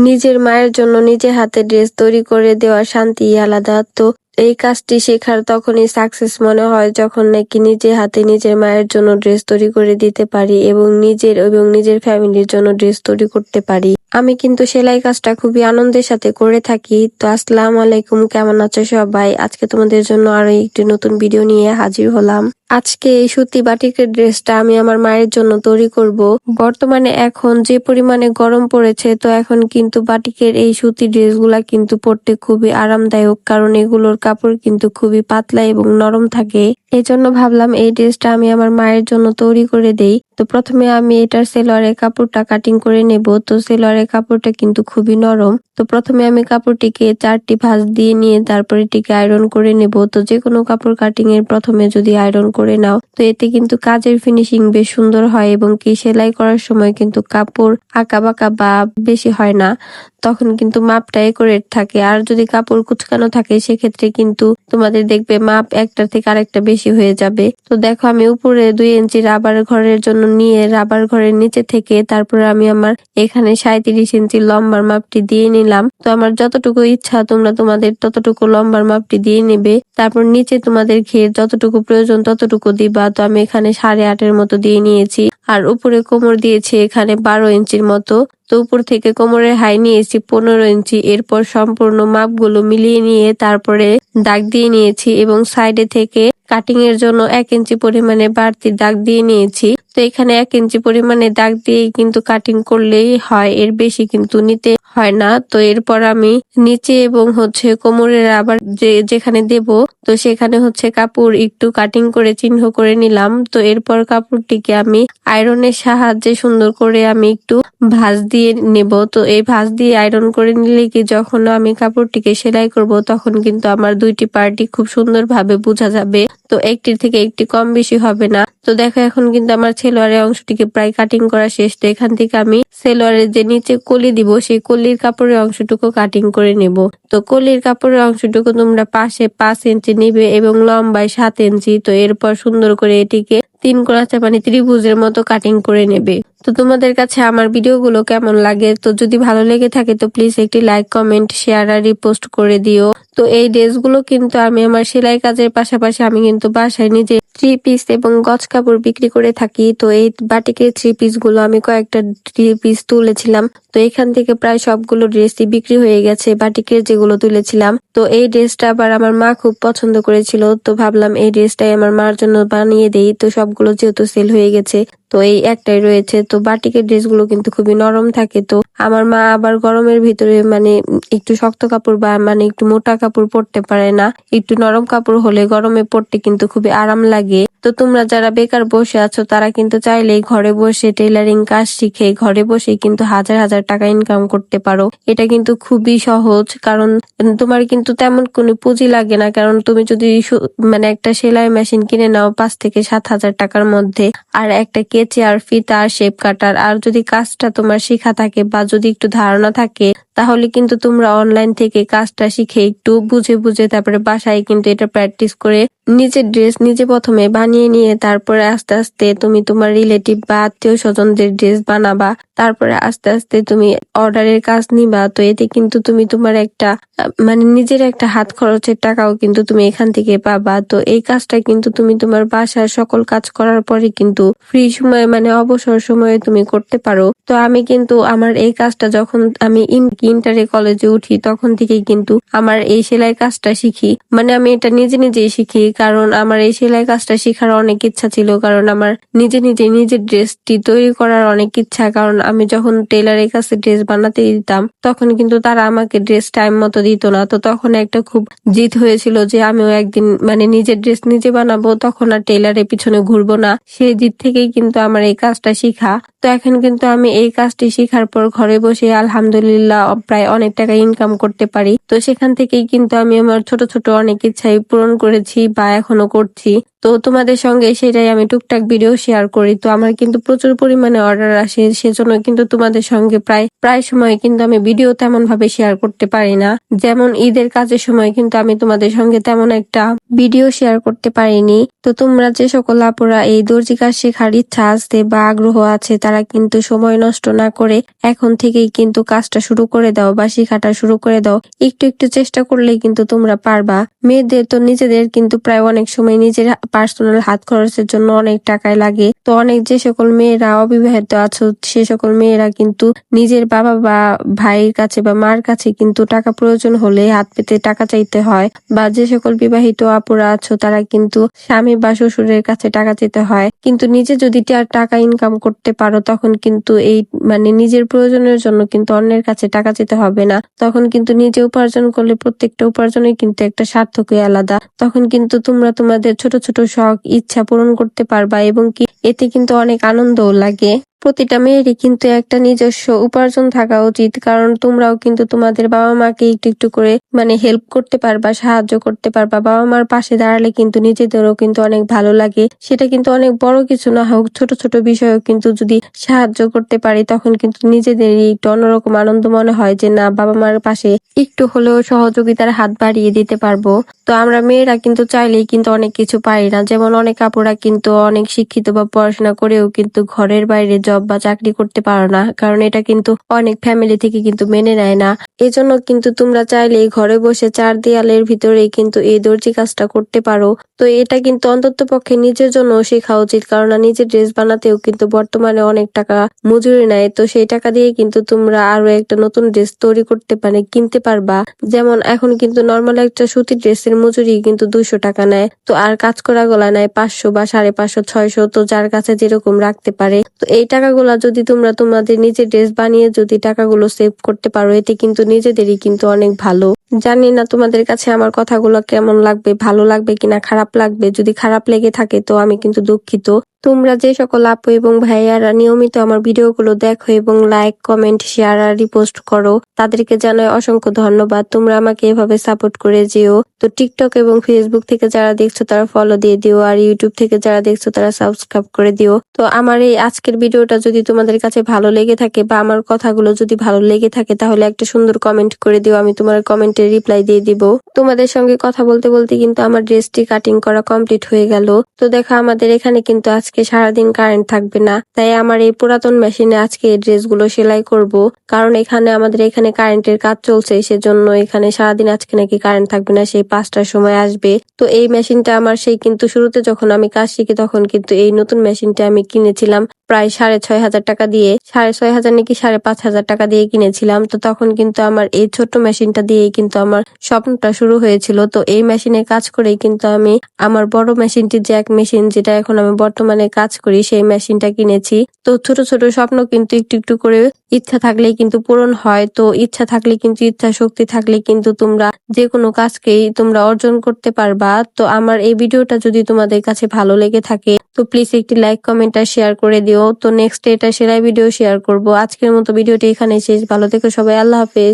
নিজের মায়ের জন্য নিজে হাতে ড্রেস তৈরি করে দেওয়ার শান্তিই আলাদা। তো এই কাজটি শেখার তখনই সাকসেস মনে হয় যখন নাকি নিজে হাতে নিজের মায়ের জন্য ড্রেস তৈরি করে দিতে পারি এবং নিজের ফ্যামিলির জন্য ড্রেস তৈরি করতে পারি। আমি কিন্তু সেলাই কাজটা খুবই আনন্দের সাথে করে থাকি। তো আসসালামু আলাইকুম, কেমন আছো সবাই? আজকে তোমাদের জন্য আরো একটি নতুন ভিডিও নিয়ে হাজির হলাম। আজকে এই সুতি বাটিকের ড্রেসটা আমি আমার মায়ের জন্য তৈরি করব। বর্তমানে এখন যে পরিমাণে গরম পড়েছে, তো এখন কিন্তু বাটিকের এই সুতি ড্রেসগুলা কিন্তু পরতে খুবই আরামদায়ক, কারণ এগুলোর কাপড় কিন্তু খুবই পাতলা এবং নরম থাকে। এই জন্য ভাবলাম এই ড্রেসটা আমি আমার মায়ের জন্য তৈরি করে দেই। তো প্রথমে আমি এটার সেলোয়ারের কাপড়টা কাটিং করে নেব। তো সেলোয়ারের কাপড়টা কিন্তু খুবই নরম। তো প্রথমে আমি কাপড়টিকে 4টি ভাঁজ দিয়ে নিয়ে তারপর এটিকে আয়রন করে নেব। তো যে কোনো কাপড় কাটিং এর প্রথমে যদি আয়রন করে নাও, তো এতে কিন্তু কাজের ফিনিশিং বেশ সুন্দর হয় এবং কি সেলাই করার সময় কিন্তু কাপড় আঁকা বাঁকা বা বেশি হয় না, তখন কিন্তু মাপটা একুরেট থাকে। আর যদি কাপড় কুচকানো থাকে সেক্ষেত্রে কিন্তু তোমাদের দেখবে মাপ একটা থেকে আরেকটা বেশি হয়ে যাবে। তো দেখো আমি উপরে 2 ইঞ্চি রাবার ঘরের জন্য নিয়ে রাবার ঘরের নিচে থেকে তারপরে আমি আমার এখানে 37 ইঞ্চি লম্বার মাপটি দিয়ে নিলাম। তো আমার যতটুকু ইচ্ছা তোমরা তোমাদের ততটুকু লম্বার মাপটি দিয়ে নেবে। তারপর নিচে তোমাদের ঘের যতটুকু প্রয়োজন ততটুকু দিবা। তো আমি এখানে 8.5 মতো দিয়ে নিয়েছি। আর উপরে কোমর দিয়েছি এখানে 12 ইঞ্চির মতো। তো উপর থেকে কোমরের হাই নিয়েছি 15 ইঞ্চি। এরপর সম্পূর্ণ মাপগুলো মিলিয়ে নিয়ে তারপরে দাগ দিয়ে নিয়েছি এবং সাইডে থেকে কাটিং এর জন্য 1 ইঞ্চি পরিমাণে বাড়তি দাগ দিয়ে নিয়েছি। তো এখানে 1 ইঞ্চি পরিমাণে দাগ দিয়ে কিন্তু কাটিং করলেই হয়, এর বেশি কিন্তু নিতে হয় না। তো এরপর আমি নিচে এবং কোমরের আবার যেখানে দেব, তো সেখানে কাপড় একটু কাটিং করে চিহ্ন করে নিলাম। তো এরপর কাপড়টিকে আমি আয়রনের সাহায্যে সুন্দর করে আমি একটু ভাঁজ দিয়ে নেব। তো এই ভাঁজ দিয়ে আয়রন করে নিলে কি যখন আমি কাপড়টিকে সেলাই করব তখন কিন্তু আমার দুইটি পার্টি খুব সুন্দরভাবে বোঝা যাবে। তো একটির থেকে একটি কম বেশি হবে না। তো দেখো এখন কিন্তু আমার সেলোয়ারের অংশটিকে প্রায় কাটিং করা শেষ। তো এখান থেকে আমি সেলোয়ারের যে নিচে কলি দিব সেই কলির কাপড়ের অংশটুকু কাটিং করে নেব। তো কলির কাপড়ের অংশটুকু তোমরা পাশে 5 ইঞ্চি নিবে এবং লম্বায় 7 ইঞ্চি। তো এরপর সুন্দর করে এটিকে 3 কোণা চাপানি ত্রিভুজের মতো কাটিং করে নেবে। তো তোমাদের কাছে আমার ভিডিওগুলো কেমন লাগে? তো যদি ভালো লেগে থাকে তো প্লিজ একটি লাইক, কমেন্ট, শেয়ার আর রিপোস্ট করে দিও। তো এই ড্রেসগুলো কিন্তু আমি আমার সেলাই কাজের পাশাপাশি আমি কিন্তু বাসায় নিজে 3 পিস এবং গজ কাপড় বিক্রি করে থাকি। তো এই বাটিকের 3 পিস গুলো আমি কয়েকটা 3 পিস তুলেছিলাম। তো এখান থেকে প্রায় সবগুলো ড্রেসই বিক্রি হয়ে গেছে বাটিকের যেগুলো তুলেছিলাম। তো এই ড্রেসটা আবার আমার মা খুব পছন্দ করেছিল। তো ভাবলাম এই ড্রেসটাই আমার মার জন্য বানিয়ে দেই। তো সবগুলো যেহেতু সেল হয়ে গেছে তো এই একটাই রয়েছে। তো বাটিকের ড্রেসগুলো কিন্তু খুবই নরম থাকে। তো আমার মা আবার গরমের ভিতরে একটু শক্ত কাপড় বা একটু মোটা কাপড় পরতে পারে না। একটু নরম কাপড় হলে গরমে পরতে কিন্তু খুবই আরাম লাগে। তো তোমরা যারা বেকার বসে আছো তারা কিন্তু চাইলেই ঘরে বসে টেইলারিং কাজ শিখে ঘরে বসে কিন্তু হাজার হাজার টাকা ইনকাম করতে পারো। এটা কিন্তু খুবই সহজ, কারণ তোমার কিন্তু তেমন কোনো পুঁজি লাগে না। কারণ তুমি যদি একটা সেলাই মেশিন কিনে নাও 5 থেকে 7 হাজার টাকার মধ্যে, আর একটা কেচি আর ফিতা আর শেপ কাটার, আর যদি কাজটা তোমার শেখা থাকে বা যদি একটু ধারণা থাকে তাহলে কিন্তু তোমরা অনলাইন থেকে কাজটা শিখে একটু বুঝে বুঝে তারপরে বাসায় কিন্তু এটা প্র্যাকটিস করে নিজের ড্রেস নিজে প্রথমে বানিয়ে নিয়ে তারপরে আস্তে আস্তে তুমি তোমার রিলেটিভ বা আত্মীয় স্বজনদের ড্রেস বানাবা। তারপরে আস্তে আস্তে তুমি অর্ডারের কাজ নিবা। তো এতে কিন্তু তুমি তোমার একটা নিজের একটা হাত খরচের টাকাও কিন্তু তুমি এখান থেকে পাবা। তো এই কাজটা কিন্তু তুমি তোমার বাসার সকল কাজ করার পরে কিন্তু ফ্রি সময়ে অবসর সময়ে তুমি করতে পারো। তো আমি কিন্তু আমার এই কাজটা যখন আমি ইন্টারে কলেজে উঠি তখন থেকেই কিন্তু আমার এই সেলাই কাজটা শিখি। আমি এটা নিজে নিজেই শিখি, কারণ আমার এই সেলাই কাজটা শেখার অনেক ইচ্ছা ছিল। কারণ আমার নিজে নিজের ড্রেসটি তৈরি করার অনেক ইচ্ছা। কারণ আমি যখন টেইলারের কাছে ড্রেস বানাতে দিতাম তখন কিন্তু তারা আমাকে ড্রেস টাইম মতো দিত না। তো তখন একটা খুব জিদ হয়েছিল যে আমিও একদিন নিজের ড্রেস নিজে বানাবো, তখন আর টেইলারের পিছনে ঘুরবো না। সেই জিদ থেকেই কিন্তু আমার এই কাজটা শিখা। তো এখন কিন্তু আমি এই কাজটি শিখার পর ঘরে বসে আলহামদুলিল্লাহ প্রায় অনেক টাকা ইনকাম করতে পারি। তো সেখান থেকেই কিন্তু আমি আমার ছোট ছোট অনেক ইচ্ছাই পূরণ করেছি বা এখনো করছি। তো তো তোমাদের সঙ্গে সেটাই আমি টুকটাক ভিডিও শেয়ার করি। তো আমার কিন্তু প্রচুর পরিমাণে অর্ডার আসে, সেজন্য কিন্তু তোমাদের সঙ্গে প্রায় সময় কিন্তু আমি ভিডিও তেমন ভাবে শেয়ার করতে পারি না। যেমন ঈদের কাজের সময় কিন্তু আমি তোমাদের সঙ্গে তেমন একটা ভিডিও শেয়ার করতে পারিনি। তো তোমরা যে সকল আপুরা এই দর্জি কাজ শেখার ইচ্ছা আছে বা আগ্রহ আছে, তারা কিন্তু সময় নষ্ট না করে এখন থেকেই কিন্তু কাজটা শুরু করে দাও বা শেখাটা শুরু করে দাও। একটু একটু চেষ্টা করলেই কিন্তু তোমরা পারবা। মেয়েদের তো নিজেদের কিন্তু প্রায় অনেক সময় নিজের পার্সোনাল হাত খরচের জন্য অনেক টাকাই লাগে। তো অনেক যে সকল মেয়েরা অবিবাহিত আছো, সে সকল মেয়েরা কিন্তু নিজের বাবা বা ভাইয়ের কাছে বা মার কাছে কিন্তু টাকা প্রয়োজন হলে হাত পেতে টাকা চাইতে হয়, বা যে সকল বিবাহিত আপুরা আছো তারা কিন্তু স্বামী বা শ্বশুরের কাছে টাকা চাইতে হয়। কিন্তু নিজে যদি টাকা ইনকাম করতে পারো, তখন কিন্তু এই নিজের প্রয়োজনের জন্য কিন্তু অন্যের কাছে টাকা চাইতে হবে না। তখন কিন্তু নিজে উপার্জন করলে প্রত্যেকটা উপার্জনই কিন্তু একটা সার্থকই আলাদা। তখন কিন্তু তোমরা তোমাদের ছোট ছোট শখ ইচ্ছা পূরণ করতে পারবা, এবং কি এতে কিন্তু অনেক আনন্দও লাগে। প্রতিটা মেয়েরই কিন্তু একটা নিজস্ব উপার্জন থাকা উচিত, কারণ তোমরাও কিন্তু তোমাদের বাবা মাকে একটু একটু করে হেল্প করতে পারবা, সাহায্য করতে পারবা। বাবা মার পাশে দাঁড়ালে কিন্তু নিজেদেরও কিন্তু অনেক ভালো লাগে। সেটা কিন্তু অনেক বড় কিছু না হোক, ছোট ছোট বিষয়েও কিন্তু যদি সাহায্য করতে পারি, তখন কিন্তু নিজেদেরই একটু অন্যরকম আনন্দ মনে হয় যে না, বাবা মার পাশে একটু হলেও সহযোগিতার হাত বাড়িয়ে দিতে পারবো। তো আমরা মেয়েরা কিন্তু চাইলেই কিন্তু অনেক কিছু পারি না। যেমন অনেক আপুরা কিন্তু অনেক শিক্ষিত বা পড়াশোনা করেও কিন্তু ঘরের বাইরে জব বা চাকরি করতে পারো না, কারণ এটা কিন্তু অনেক ফ্যামিলি থেকে কিন্তু মেনে নেয় না। এজন্য কিন্তু তোমরা চাইলেই ঘরে বসে 4 দেয়ালের ভিতরেই কিন্তু এই দর্জি কাজটা করতে পারো। তো এটা কিন্তু অন্তত পক্ষে নিজের জন্য শেখা উচিত, কারণ নিজের ড্রেস বানাতেও কিন্তু বর্তমানে অনেক টাকা মজুরি নেয়। তো সেই টাকা দিয়ে কিন্তু তোমরা আরো একটা নতুন ড্রেস তৈরি করতে কিনতে পারবা। যেমন এখন কিন্তু নর্মাল একটা সুতির ড্রেসের মজুরি কিন্তু 200 টাকা নেয়। তো আর কাজ করা গলা নেয় 500 বা 550, 600, তো যার কাছে যেরকম রাখতে পারে। তো এই টাকাগুলা যদি তোমরা তোমাদের নিজের ড্রেস বানিয়ে যদি টাকাগুলো সেভ করতে পারো, এতে কিন্তু নিজেদেরই কিন্তু অনেক ভালো। জানি না তোমাদের কাছে আমার কথাগুলো কেমন লাগবে, ভালো লাগবে কিনা খারাপ লাগবে। যদি খারাপ লেগে থাকে তো আমি কিন্তু দুঃখিত। তোমরা যে সকল আপু এবং ভাইয়ারা নিয়মিত আমার ভিডিওগুলো দেখো এবং লাইক, কমেন্ট, শেয়ার আর রিপোস্ট করো, তাদেরকে জানাই অসংখ্য ধন্যবাদ। তোমরা আমাকে এভাবে সাপোর্ট করে যেও। তো টিকটক এবং ফেসবুক থেকে যারা দেখছো তারা ফলো দিয়ে দিও, আর ইউটিউব থেকে যারা দেখছো তারা সাবস্ক্রাইব করে দিও। তো আমার এই আজকের ভিডিওটা যদি তোমাদের কাছে ভালো লেগে থাকে বা আমার কথাগুলো যদি ভালো লেগে থাকে, তাহলে একটা সুন্দর কমেন্ট করে দিও, আমি তোমার কমেন্টের রিপ্লাই দিয়ে দিব। তোমাদের সঙ্গে কথা বলতে বলতে কিন্তু আমার ড্রেসটি কাটিং করা কমপ্লিট হয়ে গেল। তো দেখো, আমাদের এখানে কিন্তু আজকে সারাদিন কারেন্ট থাকবে না, তাই আমার এই পুরাতন মেশিনে আজকে এই ড্রেসগুলো সেলাই করব। কারণ আমাদের এখানে কারেন্টের কাজ চলছে, সেজন্য এখানে সারাদিন আজকে নাকি কারেন্ট থাকবে না, সেই 5টার সময় আসবে। তো এই মেশিনটা আমার সেই কিন্তু শুরুতে যখন আমি কাজ শিখি, তখন কিন্তু এই নতুন মেশিনটা আমি কিনেছিলাম প্রায় 6,500 টাকা দিয়ে, 6,500 নাকি 5,500 টাকা দিয়ে কিনেছিলাম। তো তখন কিন্তু আমার এই ছোট্ট মেশিনটা দিয়েই কিন্তু আমার স্বপ্নটা শুরু হয়েছিল। তো এই মেশিনে কাজ করেই কিন্তু আমি আমার বড় মেশিনটি, জ্যাক মেশিন, যেটা এখন আমি বর্তমানে কাজ করি, সেই মেশিনটা কিনেছি। তো ছোট ছোট স্বপ্ন কিন্তু একটু একটু করে ইচ্ছা থাকলেই কিন্তু পূরণ হয়। তো ইচ্ছা থাকলে কিন্তু, ইচ্ছা শক্তি থাকলে কিন্তু তোমরা যে কোনো কাজকেই তোমরা অর্জন করতে পারবা। তো আমার এই ভিডিওটা যদি তোমাদের কাছে ভালো লেগে থাকে, তো প্লিজ একটি লাইক, কমেন্ট আর শেয়ার করে দিও। তো নেক্সট এটা সেলাই ভিডিও শেয়ার করব। আজকের মতো ভিডিওটি এখানে শেষ। ভালো থেকো সবাই, আল্লাহ হাফেজ।